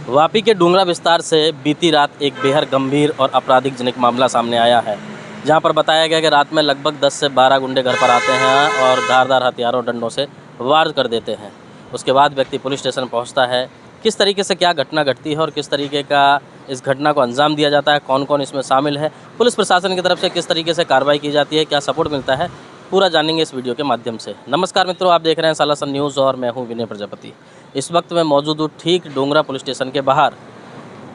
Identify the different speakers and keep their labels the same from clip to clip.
Speaker 1: वापी के डूंगरा विस्तार से बीती रात एक बेहद गंभीर और आपराधिक मामला सामने आया है, जहां पर बताया गया कि रात में लगभग 10 से 12 गुंडे घर पर आते हैं और धारदार हथियारों डंडों से वार कर देते हैं। उसके बाद व्यक्ति पुलिस स्टेशन पहुंचता है। किस तरीके से क्या घटना घटती है और किस तरीके का इस घटना को अंजाम दिया जाता है, कौन कौन इसमें शामिल है, पुलिस प्रशासन की तरफ से किस तरीके से कार्रवाई की जाती है, क्या सपोर्ट मिलता है, पूरा जानेंगे इस वीडियो के माध्यम से। नमस्कार मित्रों, आप देख रहे हैं सालासन न्यूज़ और मैं हूं विनय प्रजापति। इस वक्त मैं मौजूद हूँ ठीक डूंगरा पुलिस स्टेशन के बाहर,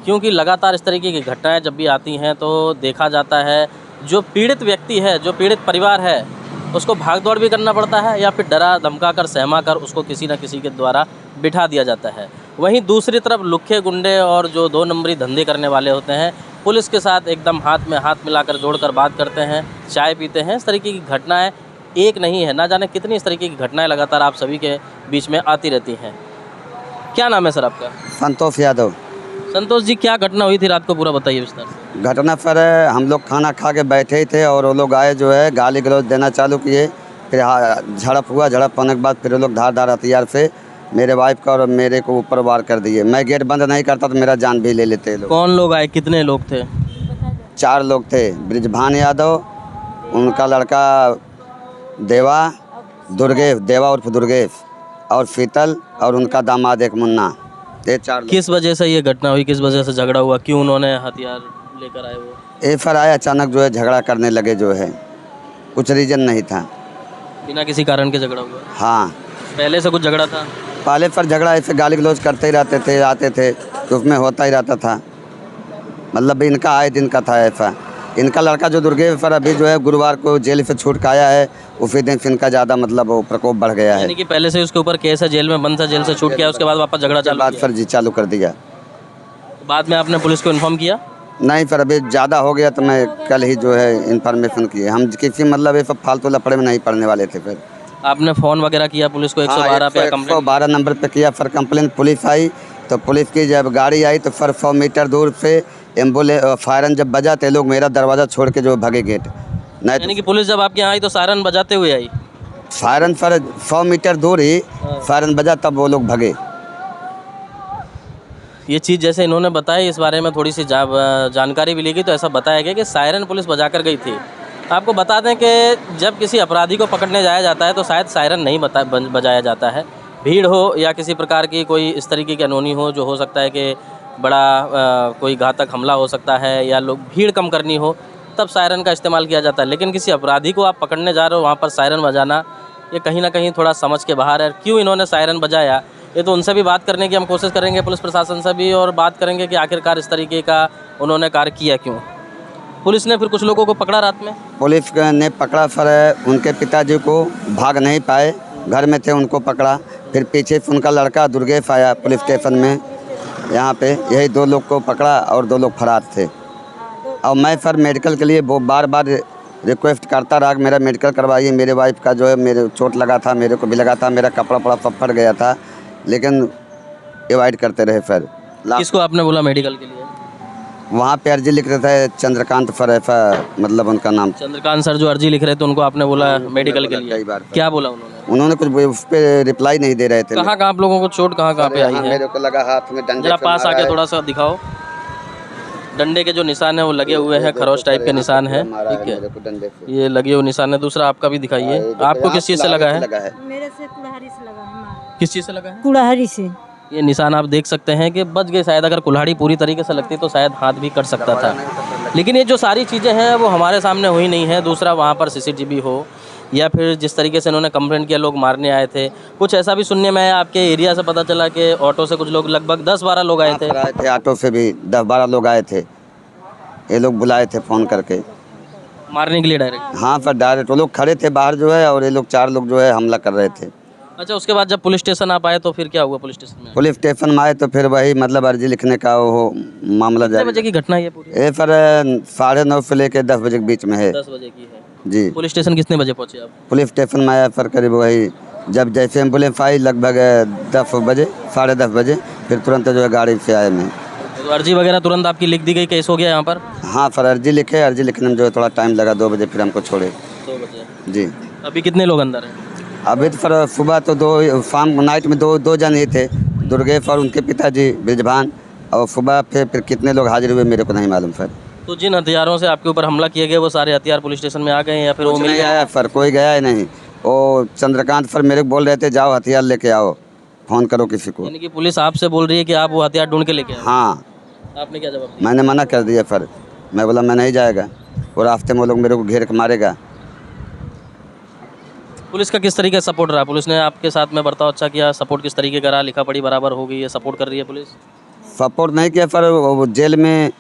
Speaker 1: क्योंकि लगातार इस तरीके की घटनाएं जब भी आती हैं तो देखा जाता है जो पीड़ित व्यक्ति है, जो पीड़ित परिवार है, उसको भागदौड़ भी करना पड़ता है या फिर डरा धमका कर सहमा कर उसको किसी न किसी के द्वारा बिठा दिया जाता है। वहीं दूसरी तरफ लुक्खे गुंडे और जो 2 नंबरी धंधे करने वाले होते हैं, पुलिस के साथ एकदम हाथ में हाथ मिलाकर जोड़कर बात करते हैं, चाय पीते हैं। इस तरीके की घटनाएं एक नहीं है, ना जाने कितनी इस तरीके की घटनाएं लगातार आप सभी के बीच में आती रहती हैं। क्या नाम है सर आपका?
Speaker 2: संतोष यादव।
Speaker 1: संतोष जी, क्या घटना हुई थी रात को, पूरा बताइए विस्तार से।
Speaker 2: घटना पर हम लोग खाना खा के बैठे ही थे और वो लोग आए जो है गाली गलौज देना चालू किए। फिर झड़प हुआ। झड़प होने के बाद फिर वो लोग धारदार हथियार से मेरे वाइफ का और मेरे को ऊपर वार कर दिए। मैं गेट बंद नहीं करता तो मेरा जान भी ले लेते लोग।
Speaker 1: कौन लोग आए, कितने लोग थे?
Speaker 2: 4 लोग थे। ब्रिजभान यादव, उनका लड़का देवा, दुर्गेश, देवा उर्फ दुर्गेश, और शीतल, और उनका दामाद एक मुन्ना। ये 4 लोग।
Speaker 1: किस वजह से ये घटना हुई, किस वजह से झगड़ा हुआ, क्यों उन्होंने हथियार लेकर आए वो?
Speaker 2: ये फिर आए अचानक जो है झगड़ा करने लगे, जो है कुछ रीजन नहीं था,
Speaker 1: बिना किसी कारण के झगड़ा हुआ?
Speaker 2: हाँ।
Speaker 1: पहले से कुछ झगड़ा था?
Speaker 2: पहले पर झगड़ा ऐसे गाली गलौज करते ही रहते थे, आते थे तो उसमें होता ही रहता था। मतलब इनका आए दिन का था ऐसा। इनका लड़का जो दुर्गेश पर अभी जो है गुरुवार को जेल से छूट के आया है, उसी दिन से इनका ज़्यादा मतलब वो प्रकोप बढ़ गया है।
Speaker 1: यानी कि पहले से उसके ऊपर केस है, जेल में बंद था, जेल से छूट गया, उसके बाद वापस झगड़ा चालू
Speaker 2: बाद
Speaker 1: किया?
Speaker 2: फिर जी चालू कर दिया।
Speaker 1: बाद में आपने पुलिस को इन्फॉर्म किया?
Speaker 2: नहीं, फिर अभी ज़्यादा हो गया तो मैं कल ही जो है इन्फॉर्मेशन किए। हम किसी मतलब ये सब फालतू लफड़े में नहीं पड़ने वाले थे। फिर
Speaker 1: आपने फ़ोन वगैरह किया पुलिस को 112 पे?
Speaker 2: 112 नंबर पे किया। फिर कंप्लेन पुलिस आई तो पुलिस की जब गाड़ी आई तो फिर 100 मीटर दूर से एम्बुलेंस फायरन जब बजा तो लोग मेरा दरवाज़ा छोड़ के जो भागे गेट। नहीं
Speaker 1: यानी कि पुलिस जब आपके यहाँ आई तो सायरन बजाते हुए आई?
Speaker 2: फायरन फिर 100 मीटर दूर ही फायरन बजा, तब वो लोग भागे।
Speaker 1: ये चीज़ जैसे इन्होंने बताई, इस बारे में थोड़ी सी जानकारी भी ली गई तो ऐसा बताया गया कि सायरन पुलिस बजा कर गई थी। आपको बता दें कि जब किसी अपराधी को पकड़ने जाया जाता है तो शायद सायरन नहीं बजाया जाता है। भीड़ हो या किसी प्रकार की कोई इस तरीके की अनहोनी हो, जो हो सकता है कि बड़ा कोई घातक हमला हो सकता है या लोग भीड़ कम करनी हो, तब सायरन का इस्तेमाल किया जाता है। लेकिन किसी अपराधी को आप पकड़ने जा रहे हो, वहाँ पर सायरन बजाना ये कहीं ना कहीं थोड़ा समझ के बाहर है। क्यों इन्होंने सायरन बजाया, ये तो उनसे भी बात करने की हम कोशिश करेंगे, पुलिस प्रशासन से भी, और बात करेंगे कि आखिरकार इस तरीके का उन्होंने कार्य किया क्यों। पुलिस ने फिर कुछ लोगों को पकड़ा रात में?
Speaker 2: पुलिस ने पकड़ा, फिर उनके पिताजी को भाग नहीं पाए, घर में थे, उनको पकड़ा। फिर पीछे से उनका लड़का दुर्गेश आया पुलिस स्टेशन में, यहाँ पे यही 2 लोग को पकड़ा और 2 लोग फरार थे। और मैं फिर मेडिकल के लिए वो बार बार रिक्वेस्ट करता रहा कि मेरा मेडिकल करवाइए। मेरे वाइफ का जो है मेरे चोट लगा था, मेरे को भी लगा था, मेरा कपड़ा पड़ा सब फट गया था, लेकिन एवॉइड करते रहे। फिर
Speaker 1: किसको आपने बोला मेडिकल के लिए?
Speaker 2: वहाँ पे अर्जी लिख रहे थे चंद्रकांत फरेफा, मतलब उनका नाम
Speaker 1: चंद्रकांत सर जो अर्जी लिख रहे थे, उनको आपने बोला मेडिकल के लिए?
Speaker 2: कई बार।
Speaker 1: क्या बोला उन्होंने?
Speaker 2: उन्होंने कुछ उस पर रिप्लाई नहीं दे रहे थे।
Speaker 1: कहाँ आप लोगों को चोट कहाँ पे आई है?
Speaker 2: मेरे को लगा हाथ में डंडे।
Speaker 1: जरा पास आके थोड़ा सा दिखाओ। डंडे के जो निशान है वो लगे हुए हैं, खरोच टाइप के निशान है, ठीक है, ये लगे हुए निशान है। दूसरा आपका भी दिखाइए, आपको किस चीज़ से लगा है?
Speaker 3: मेरे से कुल्हाड़ी से लगा है।
Speaker 1: किस चीज़ से लगा है?
Speaker 3: कुल्हाड़ी से।
Speaker 1: ये निशान आप देख सकते हैं कि बच गए। शायद अगर कुल्हाड़ी पूरी तरीके से लगती तो शायद हाथ भी कट सकता था, लेकिन ये जो सारी चीज़ें हैं वो हमारे सामने हुई नहीं है। दूसरा, वहाँ पर सीसीटीवी हो या फिर जिस तरीके से इन्होंने कंप्लेंट किया, लोग मारने आए थे, कुछ ऐसा भी सुनने में आया। आपके एरिया से पता चला कि ऑटो से कुछ लोग, लगभग 10-12 लोग आए थे।
Speaker 2: ऑटो से भी 10-12 लोग आए थे। ये लोग बुलाए थे फ़ोन करके
Speaker 1: मारने के लिए डायरेक्ट?
Speaker 2: हाँ, फिर डायरेक्ट वो लोग खड़े थे बाहर जो है, और ये लोग 4 लोग जो है हमला कर रहे थे।
Speaker 1: अच्छा, उसके बाद जब पुलिस स्टेशन आप आए तो फिर क्या हुआ पुलिस स्टेशन में?
Speaker 2: पुलिस स्टेशन में आए तो फिर वही मतलब अर्जी लिखने का वो मामला
Speaker 1: कितने बजे की घटना है ये पूरी?
Speaker 2: ये फिर 9:30 से लेकर 10 बजे के बीच में है।
Speaker 1: 10 बजे की है
Speaker 2: जी।
Speaker 1: पुलिस स्टेशन कितने बजे पहुँचे आप?
Speaker 2: पुलिस स्टेशन में आया फिर करीब वही जब जैसे एम्बुलेंस आई लगभग 10 बजे, 10:30 बजे, फिर तुरंत जो है गाड़ी से आए मैं।
Speaker 1: तो अर्जी वगैरह तुरंत आपकी लिख दी गई, केस हो गया यहाँ पर?
Speaker 2: हाँ, फिर अर्जी लिखे। अर्जी लिखने में जो है थोड़ा टाइम लगा, 2 बजे फिर हमको छोड़े।
Speaker 1: 2 बजे?
Speaker 2: जी।
Speaker 1: अभी कितने लोग अंदर हैं?
Speaker 2: अभी तो फिर सुबह तो 2, शाम नाइट में 2 जन ही थे, दुर्गेश और उनके पिताजी ब्रिजभान, और सुबह फिर कितने लोग हाजिर हुए मेरे को नहीं मालूम सर।
Speaker 1: तो जिन हथियारों से आपके ऊपर हमला किए गए वो सारे हथियार पुलिस स्टेशन में आ गए हैं या फिर वो
Speaker 2: कुछ
Speaker 1: मिल
Speaker 2: नहीं
Speaker 1: गए?
Speaker 2: आया सर, कोई गया ही नहीं। वो चंद्रकांत सर मेरे को बोल रहे थे जाओ हथियार लेके आओ, फ़ोन करो किसी को।
Speaker 1: यानी कि पुलिस आपसे बोल रही है कि आप वो हथियार ढूंढ के लेके आओ।
Speaker 2: हाँ,
Speaker 1: आपने क्या जवाब दिया?
Speaker 2: मैंने मना कर दिया सर, मैं बोला मैं नहीं जाएगा, और रास्ते में वो लोग मेरे को घेर के मारेगा।
Speaker 1: पुलिस का किस तरीके से सपोर्ट रहा? पुलिस ने आपके साथ में बर्ताव अच्छा किया? सपोर्ट किस तरीके का रहा? लिखा पढ़ी बराबर हो गई है? सपोर्ट कर रही है पुलिस?
Speaker 2: सपोर्ट नहीं किया सर, वो जेल में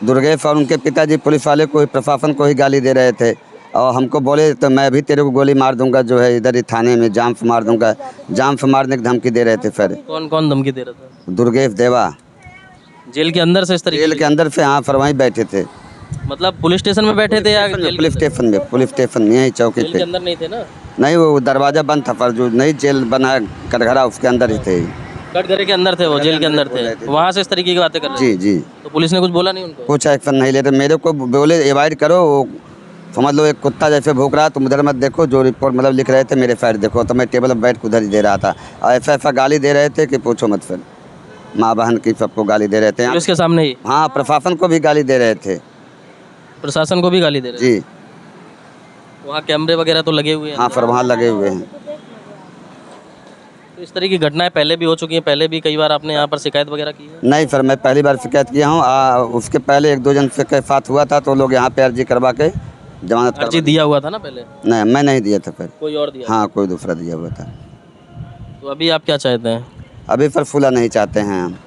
Speaker 2: दुर्गेश और उनके पिताजी पुलिस वाले को ही, प्रशासन को ही गाली दे रहे थे, और हमको बोले तो मैं भी तेरे को गोली मार दूंगा, जो है इधर ही थाने में जाम से मार दूंगा, जाम से मारने की धमकी दे रहे थे सर।
Speaker 1: कौन कौन धमकी दे रहा था?
Speaker 2: दुर्गेश देवा
Speaker 1: जेल के अंदर से इस तरीके
Speaker 2: जेल के अंदर से, हाँ सर, वहीं बैठे थे।
Speaker 1: मतलब पुलिस स्टेशन में बैठे थे या जेल के
Speaker 2: पुलिस
Speaker 1: अंदर?
Speaker 2: स्टेशन में, पुलिस स्टेशन में, यहीं चौकी
Speaker 1: जेल के
Speaker 2: पे।
Speaker 1: अंदर नहीं थे ना?
Speaker 2: नहीं, वो दरवाज़ा बंद था पर जो नई जेल बना है कटघरा, उसके अंदर ही थे।
Speaker 1: कटघरे के अंदर थे वो, जेल के अंदर थे, वहाँ से इस तरीके की बातें कर रहे थे।
Speaker 2: जी जी,
Speaker 1: तो पुलिस ने कुछ बोला नहीं उनको?
Speaker 2: कुछ एक्शन नहीं लेते, मेरे को बोले एवॉइड करो, वो समझ लो एक कुत्ता जैसे भूख रहा, तुम उधर मत देखो, जो रिपोर्ट मतलब लिख रहे थे मेरे साइड देखो, तो मैं टेबल पर बैठ के उधर ही दे रहा था, और ऐसा ऐसा गाली दे रहे थे कि पूछो मत फिर। माँ बहन की सबको गाली दे रहे थे।
Speaker 1: पुलिस के सामने ही?
Speaker 2: हाँ, प्रशासन को भी गाली दे रहे थे।
Speaker 1: प्रशासन को भी गाली दे रहे
Speaker 2: जी
Speaker 1: थे? वहाँ कैमरे वगैरह तो लगे हुए हैं?
Speaker 2: हाँ सर, वहाँ लगे हुए हैं।
Speaker 1: तो इस तरह की घटनाएं पहले भी हो चुकी हैं? पहले भी कई बार आपने यहाँ पर शिकायत वगैरह की है?
Speaker 2: नहीं सर, मैं पहली बार शिकायत किया हूँ। उसके पहले एक दो जन से के साथ हुआ था, तो लोग यहाँ पे अर्जी करवा के जमानत
Speaker 1: अर्जी दिया हुआ था ना पहले?
Speaker 2: नहीं, मैं नहीं दिया था फिर।
Speaker 1: कोई और दिया?
Speaker 2: हाँ, कोई दूसरा दिया हुआ था।
Speaker 1: तो अभी आप क्या चाहते हैं?
Speaker 2: अभी सर फुला नहीं चाहते हैं हम।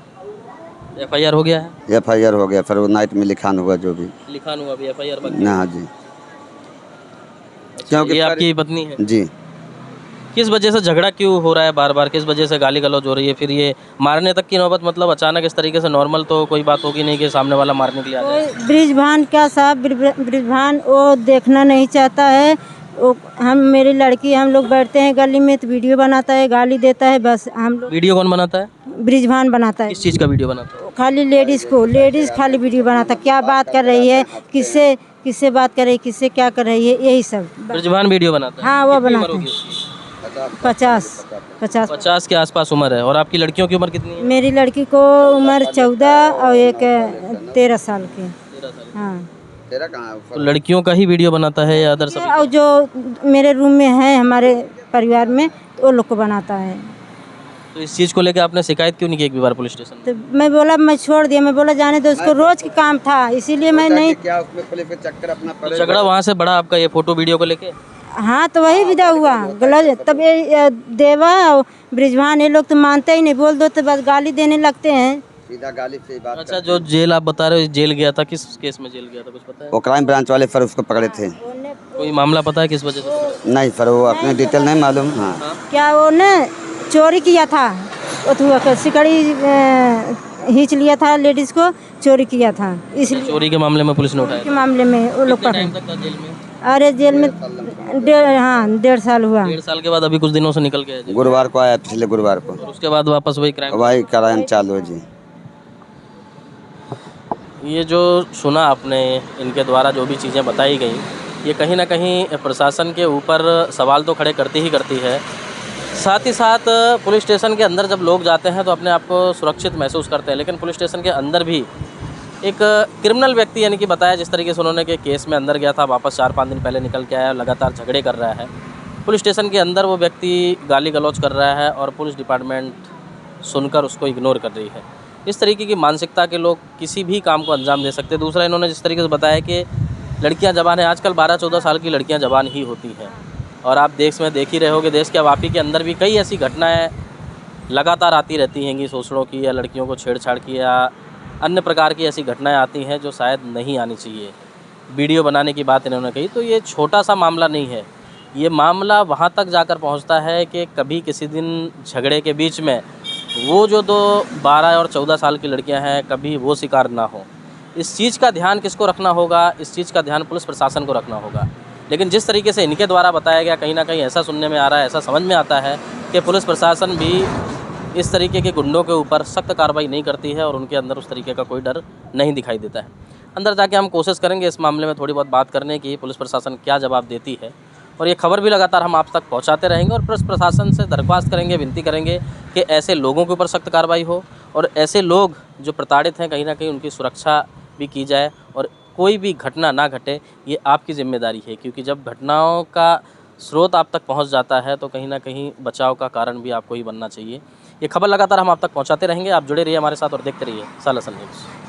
Speaker 1: FIR हो गया है?
Speaker 2: FIR हो गया, फिर वो नाइट में लिखान हुआ जो भी।
Speaker 1: लिखान हुआ, अभी FIR बाकी है?
Speaker 2: हाँ जी।
Speaker 1: अच्छा,
Speaker 2: क्योंकि
Speaker 1: ये आपकी पत्नी है?
Speaker 2: जी,
Speaker 1: किस वजह से झगड़ा क्यों हो रहा है बार बार? किस वजह से गाली गलौज हो रही है? फिर ये मारने तक की नौबत, मतलब अचानक इस तरीके से? नॉर्मल तो कोई बात होगी नहीं कि सामने वाला मारने के लिए आ जाए।
Speaker 3: कोई ब्रिजभान क्या साहब, ब्रिजभान वो देखना नहीं चाहता है। वो मेरी लड़की, हम लोग बैठते हैं गली में तो वीडियो बनाता है, गाली देता है, बस हम लोग।
Speaker 1: वीडियो कौन बनाता है?
Speaker 3: ब्रिजभान बनाता है।
Speaker 1: किस चीज़ का वीडियो बनाता है?
Speaker 3: खाली लेडीज़ खाली वीडियो बनाता है, क्या बात कर रही है, किससे किससे बात कर रही है, किससे क्या कर रही है, यही सब।
Speaker 1: ब्रिजभान वीडियो बनाता है?
Speaker 3: हाँ, वो
Speaker 1: कितनी
Speaker 3: बनाता
Speaker 1: उम्र
Speaker 3: है।
Speaker 1: होगी उसकी?
Speaker 3: 50
Speaker 1: 50 के आसपास उम्र है। और आपकी लड़कियों की उम्र कितनी है?
Speaker 3: मेरी लड़की को उम्र 14 और एक 13 साल की।
Speaker 1: 13 साल।
Speaker 3: हाँ,
Speaker 2: तेरा कहाँ
Speaker 1: तो लड़कियों का ही वीडियो बनाता है या अदर सभी?
Speaker 3: और जो मेरे रूम में है हमारे परिवार में, तो वो लोग को बनाता है।
Speaker 1: तो इस चीज़ को लेकर आपने शिकायत क्यों नहीं की एक भी बार पुलिस स्टेशन में?
Speaker 3: तो मैं बोला, मैं छोड़ दिया, मैं बोला जाने दो, उसको रोज का काम था, इसीलिए मैं नहीं।
Speaker 2: क्या उसमें पुलिस के चक्कर अपना
Speaker 1: तो झगड़ा वहाँ से बढ़ा आपका ये फोटो वीडियो को लेके?
Speaker 3: हाँ, तो वही विदा हुआ गलत। तब ये देवा और ब्रिजभान ये लोग तो मानते ही नहीं, बोल दो तो बस गाली देने लगते हैं।
Speaker 2: सीधा गाली से बात।
Speaker 1: अच्छा, जो जेल आप बता रहे हो, जेल गया था, किस केस में जेल गया था, कुछ पता है?
Speaker 2: वो क्राइम ब्रांच वाले सर उसको पकड़े थे।
Speaker 1: कोई मामला पता है किस वजह से?
Speaker 2: नहीं सर, वो अपने डिटेल नहीं मालूम। हाँ,
Speaker 3: क्या वो ने चोरी किया था, सिकड़ी खींच लिया था, लेडीज को चोरी किया था, इसलिए
Speaker 1: चोरी के मामले में पुलिस ने उठाया?
Speaker 3: के मामले में वो लोग
Speaker 1: कितना
Speaker 3: पकड़े।
Speaker 1: टाइम तक था जेल में?
Speaker 3: अरे जेल में 1.5 साल हुआ।
Speaker 1: 1.5 साल के बाद अभी कुछ दिनों से निकल गया जेल।
Speaker 2: गुरुवार को आया, पिछले गुरुवार को।
Speaker 1: और उसके बाद वापस वही क्राइम?
Speaker 2: वही क्राइम चालू है जी।
Speaker 1: ये जो सुना आपने, इनके द्वारा जो भी चीज़ें बताई गई, ये कहीं ना कहीं प्रशासन के ऊपर सवाल तो खड़े करती ही करती है। साथ ही साथ पुलिस स्टेशन के अंदर जब लोग जाते हैं तो अपने आप को सुरक्षित महसूस करते हैं, लेकिन पुलिस स्टेशन के अंदर भी एक क्रिमिनल व्यक्ति, यानी कि बताया जिस तरीके से उन्होंने कि केस में अंदर गया था, वापस 4-5 दिन पहले निकल के आया, लगातार झगड़े कर रहा है। पुलिस स्टेशन के अंदर वो व्यक्ति गाली गलौज कर रहा है और पुलिस डिपार्टमेंट सुनकर उसको इग्नोर कर रही है। इस तरीके की मानसिकता के लोग किसी भी काम को अंजाम दे सकते हैं। दूसरा, इन्होंने जिस तरीके से बताया कि लड़कियां जवान हैं, आजकल 12-14 साल की लड़कियां जवान ही होती हैं। और आप देश में देख ही रहे होगे, देश के अवापी के अंदर भी कई ऐसी घटनाएं लगातार आती रहती हैं कि शोषणों की या लड़कियों को छेड़छाड़ की या अन्य प्रकार की ऐसी घटनाएं आती हैं जो शायद नहीं आनी चाहिए। वीडियो बनाने की बात इन्होंने कही, तो ये छोटा सा मामला नहीं है। ये मामला वहाँ तक जाकर पहुँचता है कि कभी किसी दिन झगड़े के बीच में वो जो 12 और 14 साल की लड़कियां हैं, कभी वो शिकार ना हो। इस चीज़ का ध्यान किसको रखना होगा? इस चीज़ का ध्यान पुलिस प्रशासन को रखना होगा। लेकिन जिस तरीके से इनके द्वारा बताया गया, कहीं ना कहीं ऐसा सुनने में आ रहा है, ऐसा समझ में आता है कि पुलिस प्रशासन भी इस तरीके के गुंडों के ऊपर सख्त कार्रवाई नहीं करती है और उनके अंदर उस तरीके का कोई डर नहीं दिखाई देता है। अंदर जाके हम कोशिश करेंगे इस मामले में थोड़ी बहुत बात करने की, पुलिस प्रशासन क्या जवाब देती है और ये खबर भी लगातार हम आप तक पहुंचाते रहेंगे और पुलिस प्रशासन से दरख्वास्त करेंगे, विनती करेंगे कि ऐसे लोगों के ऊपर सख्त कार्रवाई हो और ऐसे लोग जो प्रताड़ित हैं कहीं ना कहीं उनकी सुरक्षा भी की जाए और कोई भी घटना ना घटे, ये आपकी जिम्मेदारी है। क्योंकि जब घटनाओं का स्रोत आप तक पहुंच जाता है तो कहीं ना कहीं बचाव का कारण भी आपको ही बनना चाहिए। ये खबर लगातार हम आप तक पहुंचाते रहेंगे। आप जुड़े रहिए हमारे साथ और देखते रहिए सालासन न्यूज़।